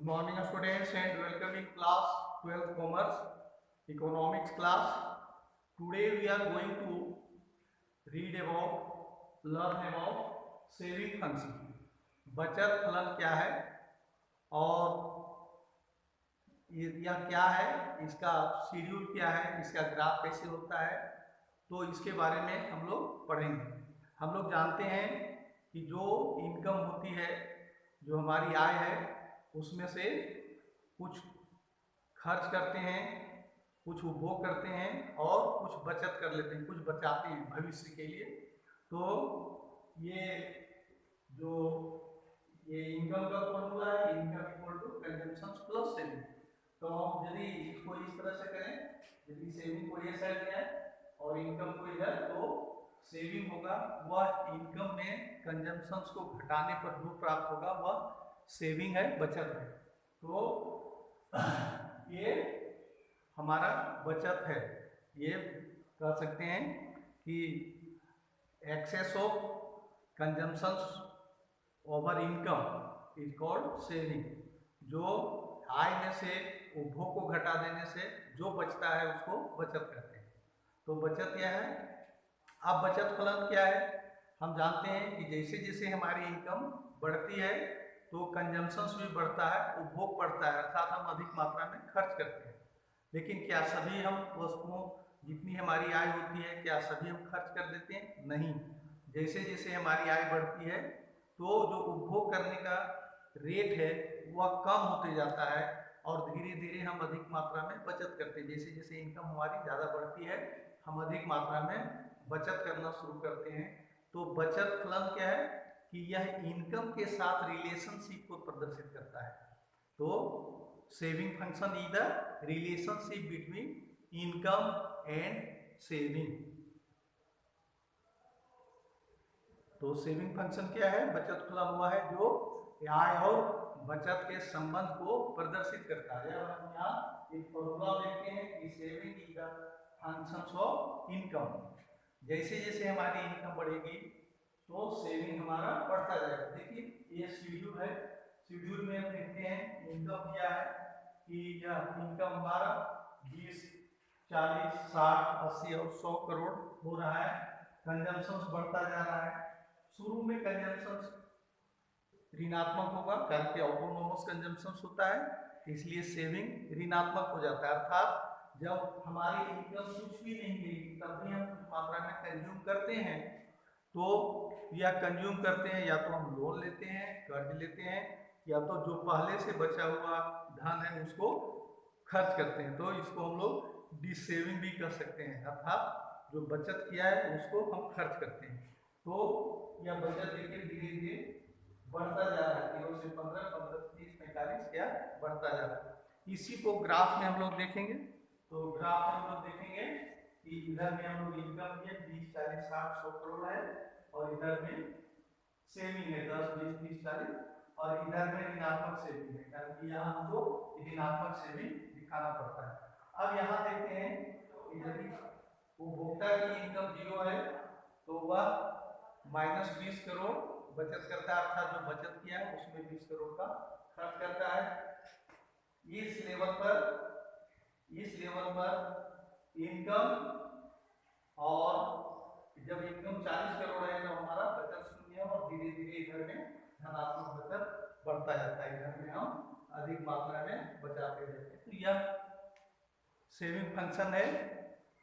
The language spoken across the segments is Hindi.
Good morning students and welcome in class 12 commerce economics class. Today we are going to learn about saving function. बचत फलन क्या है और यह क्या है, इसका शेड्यूल क्या है, इसका ग्राफ कैसे होता है, तो इसके बारे में हम लोग पढ़ेंगे। हम लोग जानते हैं कि जो इनकम होती है, जो हमारी आय है, उसमें से कुछ खर्च करते हैं, कुछ उपभोग करते हैं और कुछ बचत कर लेते हैं, कुछ बचाते हैं भविष्य के लिए। तो ये जो इनकम का फॉर्मूला है, income equal to consumption plus saving. तो हम यदि इसको इस तरह से करें, यदि सेविंग को ये साइड है और इनकम को इधर, तो सेविंग होगा वह इनकम में कंजम्पशन को घटाने पर जो प्राप्त होगा वह सेविंग है, बचत है। तो ये हमारा बचत है। ये कह सकते हैं कि excess of consumption over income is called saving. जो आय में से उपभोग को घटा देने से जो बचता है उसको बचत कहते हैं। तो बचत क्या है? अब बचत फलन क्या है? हम जानते हैं कि जैसे जैसे हमारी इनकम बढ़ती है तो कंजम्पशन भी बढ़ता है, उपभोग बढ़ता है, अर्थात हम अधिक मात्रा में खर्च करते हैं। लेकिन क्या सभी हम वस्तुओं, जितनी हमारी आय होती है, क्या सभी हम खर्च कर देते हैं? नहीं। जैसे जैसे हमारी आय बढ़ती है तो जो उपभोग करने का रेट है वह कम होते जाता है और धीरे धीरे हम अधिक मात्रा में बचत करते हैं। जैसे जैसे इनकम हमारी ज़्यादा बढ़ती है हम अधिक मात्रा में बचत करना शुरू करते हैं। तो बचत फलन क्या है कि यह इनकम के साथ रिलेशनशिप को प्रदर्शित करता है। तो saving function is the relationship between income and saving. तो सेविंग फंक्शन क्या है? बचत फलन हुआ है जो आय और बचत के संबंध को प्रदर्शित करता है। हम यहाँ एक फॉर्मूला देखते हैं कि saving is the function of income. जैसे जैसे हमारी इनकम बढ़ेगी तो सेविंग हमारा बढ़ता जाएगा। देखिए ये शेड्यूल है, शेड्यूल में हम देखते हैं इनकम क्या है कि यह इनकम हमारा 20, 40, 60, 80 और 100 करोड़ हो रहा है। कंजम्पशन बढ़ता जा रहा है। शुरू में कंजम्पशन ऋणात्मक होगा, कारण कि ऑटोनोमस कंजम्पशन होता है, इसलिए सेविंग ऋणात्मक हो जाता है। अर्थात जब हमारी इनकम कुछ भी नहीं मिलेगी तब भी हम कुछ मात्रा में कंज्यूम करते हैं। तो या कंज्यूम करते हैं या तो हम लोन लेते हैं, कर्ज लेते हैं, या तो जो पहले से बचा हुआ धन है उसको खर्च करते हैं। तो इसको हम लोग डिसेविंग भी कर सकते हैं, अर्थात जो बचत किया है उसको हम खर्च करते हैं। तो यह बचत देखिए धीरे धीरे बढ़ता जा रहा है, 0 से 15, 15 से 30, 45 क्या बढ़ता जा रहा है। इसी को ग्राफ में हम लोग देखेंगे। तो ग्राफ में हम लोग देखेंगे कि इधर में हम लोग इनकम है 20, 40, 60, 100 करोड़ है और इधर में सेविंग है 10, 20, 30, 40 और इधर में ऋणात्मक सेविंग है, कारण कि यहाँ हमको ऋणात्मक सेविंग दिखाना पड़ता है। अब यहाँ देखते हैं कि यदि उपभोक्ता की इनकम 0 है तो वह -20 करोड़ बचत करता है, अर्थात जो बचत किया है उसमें 20 करोड़ का खर्च करता है। इस लेवल पर इनकम, और जब इनकम 40 करोड़ है तो हमारा बचत 0 है और धीरे धीरे इधर में धनात्मक बचत बढ़ता जाता है। इधर में हम अधिक मात्रा में बचाते रहते हैं। तो यह सेविंग फंक्शन है।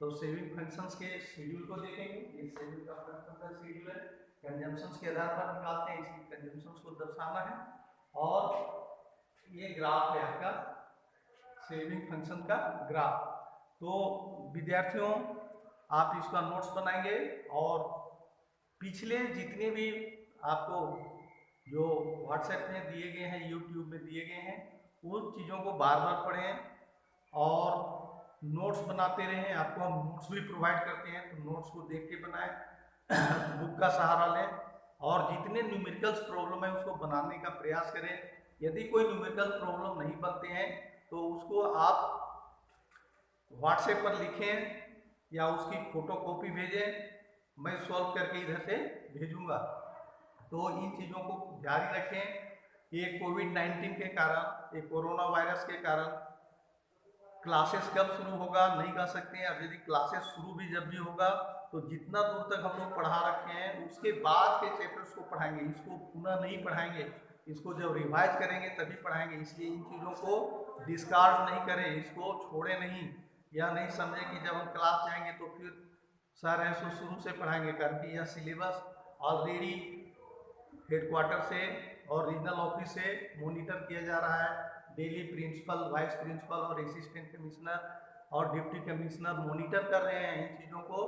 तो सेविंग फंक्शंस के शेड्यूल को देखेंगे। ये सेविंग का फंक्शन का शेड्यूल है, कंजम्पशन के आधार पर निकालते हैं, इसकी कंजम्पशन को दर्शाना है। और ये ग्राफ है आपका सेविंग फंक्शन का ग्राफ। तो विद्यार्थियों आप इसका नोट्स बनाएंगे और पिछले जितने भी आपको जो व्हाट्सएप में दिए गए हैं, यूट्यूब में दिए गए हैं, उन चीज़ों को बार बार पढ़ें और नोट्स बनाते रहें। आपको हम नोट्स भी प्रोवाइड करते हैं, तो नोट्स को देख के बनाएं, बुक का सहारा लें और जितने न्यूमेरिकल्स प्रॉब्लम है उसको बनाने का प्रयास करें। यदि कोई न्यूमेरिकल प्रॉब्लम नहीं बनते हैं तो उसको आप व्हाट्सएप पर लिखें या उसकी फोटो कॉपी भेजें, मैं सॉल्व करके इधर से भेजूंगा। तो इन चीज़ों को जारी रखें ये कोविड-19 के कारण, ये कोरोना वायरस के कारण क्लासेस कब शुरू होगा नहीं कह सकते हैं। अब यदि क्लासेस शुरू भी जब भी होगा तो जितना दूर तक हम लोग पढ़ा रखे हैं उसके बाद के चैप्टर्स को पढ़ाएंगे, इसको पुनः नहीं पढ़ाएंगे, इसको जब रिवाइज करेंगे तभी पढ़ाएंगे। इसलिए इन चीज़ों को डिस्कार्ड नहीं करें, इसको छोड़े नहीं, या नहीं समझे कि जब हम क्लास जाएंगे तो फिर सर है सो शुरू से पढ़ाएंगे, करके यह सिलेबस ऑलरेडी हेडक्वार्टर से और रीजनल ऑफिस से मॉनिटर किया जा रहा है। डेली प्रिंसिपल, वाइस प्रिंसिपल और असिस्टेंट कमिश्नर और डिप्टी कमिश्नर मॉनिटर कर रहे हैं इन चीज़ों को।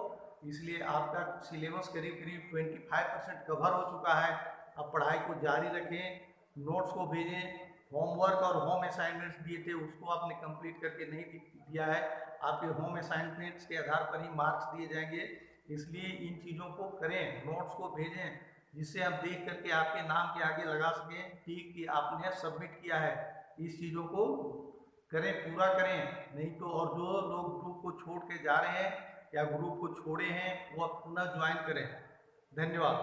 इसलिए आपका सिलेबस करीब करीब 25% कवर हो चुका है। अब पढ़ाई को जारी रखें, नोट्स को भेजें, होमवर्क और होम असाइनमेंट्स दिए थे उसको आपने कंप्लीट करके नहीं दिया है, आपके होम असाइनमेंट्स के आधार पर ही मार्क्स दिए जाएंगे। इसलिए इन चीज़ों को करें, नोट्स को भेजें, जिससे हम देख करके आपके नाम के आगे लगा सकें कि आपने सबमिट किया है। इस चीज़ों को करें, पूरा करें, नहीं तो और जो लोग ग्रुप को छोड़ के जा रहे हैं या ग्रुप को छोड़े हैं वो पुनः ज्वाइन करें। धन्यवाद।